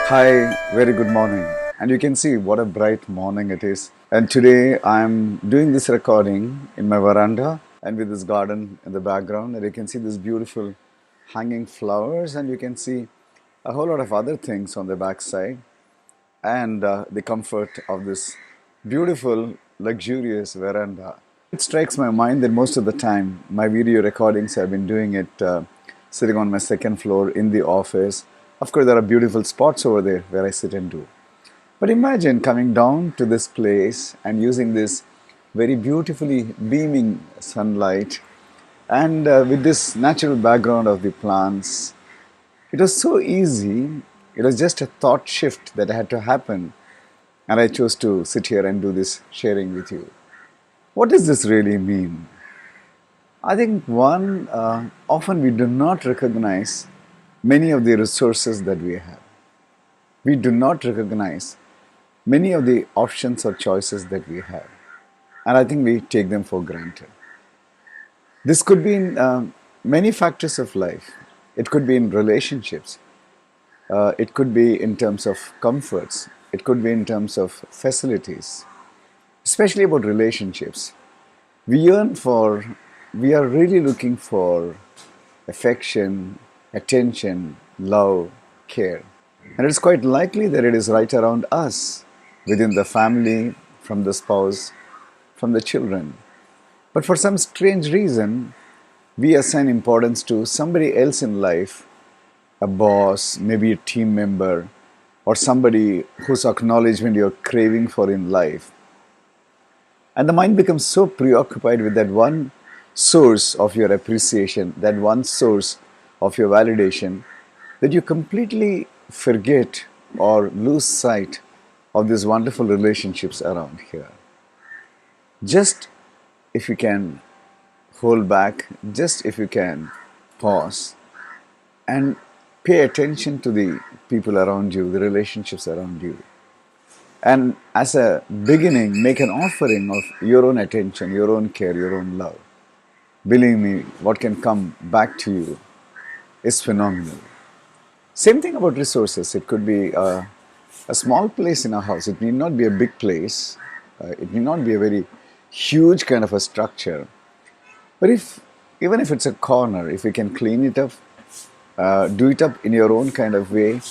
Hi, very good morning. And you can see what a bright morning it is. And today I'm doing this recording in my veranda and with this garden in the background. And you can see this beautiful hanging flowers, and you can see a whole lot of other things on the backside, and the comfort of this beautiful, luxurious veranda. It strikes my mind that most of the time my video recordings I've been doing it sitting on my second floor in the office. Of course, there are beautiful spots over there where I sit and do. But imagine coming down to this place and using this very beautifully beaming sunlight and with this natural background of the plants. It was so easy. It was just a thought shift that had to happen, and I chose to sit here and do this sharing with you. What does this really mean? I think often we do not recognize many of the resources that we have. We do not recognize many of the options or choices that we have. And I think we take them for granted. This could be in many factors of life. It could be in relationships. It could be in terms of comforts. It could be in terms of facilities, especially about relationships. We are really looking for affection, attention, love, care. And it's quite likely that it is right around us, within the family, from the spouse, from the children. But for some strange reason, we assign importance to somebody else in life, a boss, maybe a team member, or somebody whose acknowledgement you're craving for in life. And the mind becomes so preoccupied with that one source of your appreciation, that one source of your validation, that you completely forget or lose sight of these wonderful relationships around here. Just if you can hold back, just if you can pause and pay attention to the people around you, the relationships around you. And as a beginning, make an offering of your own attention, your own care, your own love. Believe me, what can come back to you is phenomenal. Same thing about resources. It could be a small place in a house. It need not be a big place. It need not be a very huge kind of a structure. But even if it's a corner, if you can clean it up, do it up in your own kind of way,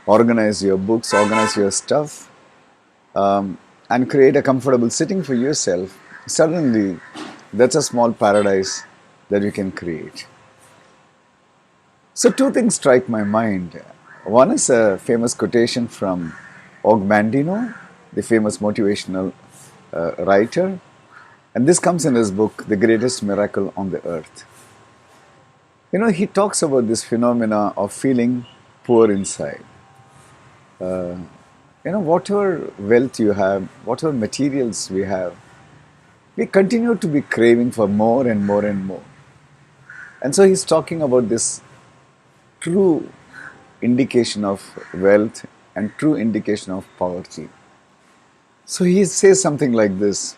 organize your books, organize your stuff, and create a comfortable sitting for yourself, suddenly that's a small paradise that you can create. So two things strike my mind. One is a famous quotation from Og Mandino, the famous motivational writer. And this comes in his book, The Greatest Miracle on the Earth. He talks about this phenomena of feeling poor inside. Whatever wealth you have, whatever materials we have, we continue to be craving for more and more and more. And so he's talking about this true indication of wealth and true indication of poverty. So he says something like this.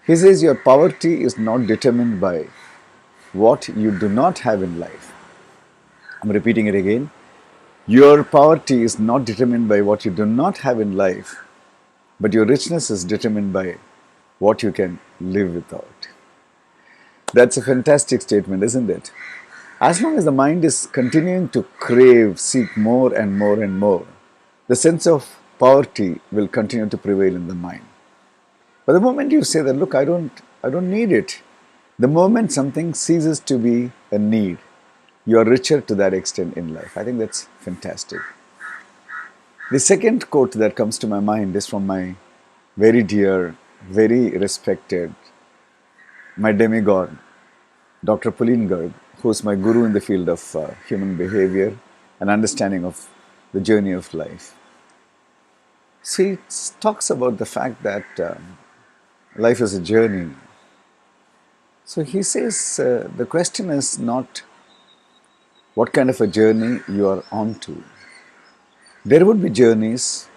He says your poverty is not determined by what you do not have in life. I'm repeating it again. Your poverty is not determined by what you do not have in life, but your richness is determined by what you can live without. That's a fantastic statement, isn't it? As long as the mind is continuing to crave, seek more and more and more, the sense of poverty will continue to prevail in the mind. But the moment you say that, look, I don't need it, the moment something ceases to be a need, you are richer to that extent in life. I think that's fantastic. The second quote that comes to my mind is from my very dear, very respected, my demigod, Dr. Pauline Garg, who is my guru in the field of human behavior and understanding of the journey of life. So he talks about the fact that life is a journey. So he says the question is not what kind of a journey you are on to. There would be journeys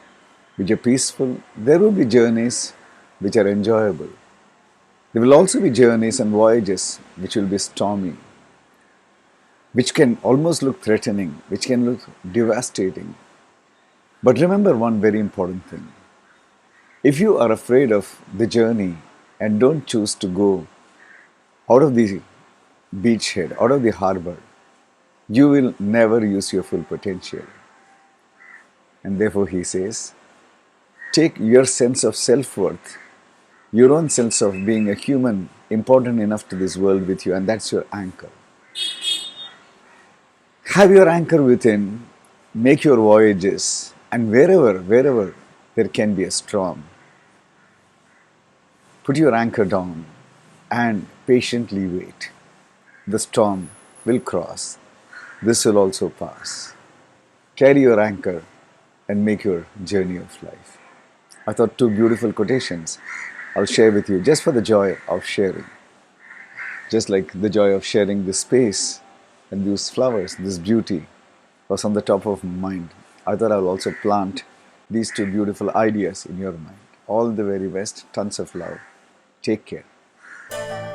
which are peaceful. There will be journeys which are enjoyable. There will also be journeys and voyages which will be stormy, which can almost look threatening, which can look devastating. But remember one very important thing. If you are afraid of the journey and don't choose to go out of the beachhead, out of the harbor, you will never use your full potential. And therefore, he says, take your sense of self worth, your own sense of being a human, important enough to this world with you, and that's your anchor. Have your anchor within, make your voyages, and wherever there can be a storm, put your anchor down and patiently wait. The storm will cross. This will also pass. Carry your anchor and make your journey of life. I thought two beautiful quotations I'll share with you just for the joy of sharing. Just like the joy of sharing this space and these flowers, this beauty was on the top of my mind. I thought I'll also plant these two beautiful ideas in your mind. All the very best. Tons of love. Take care.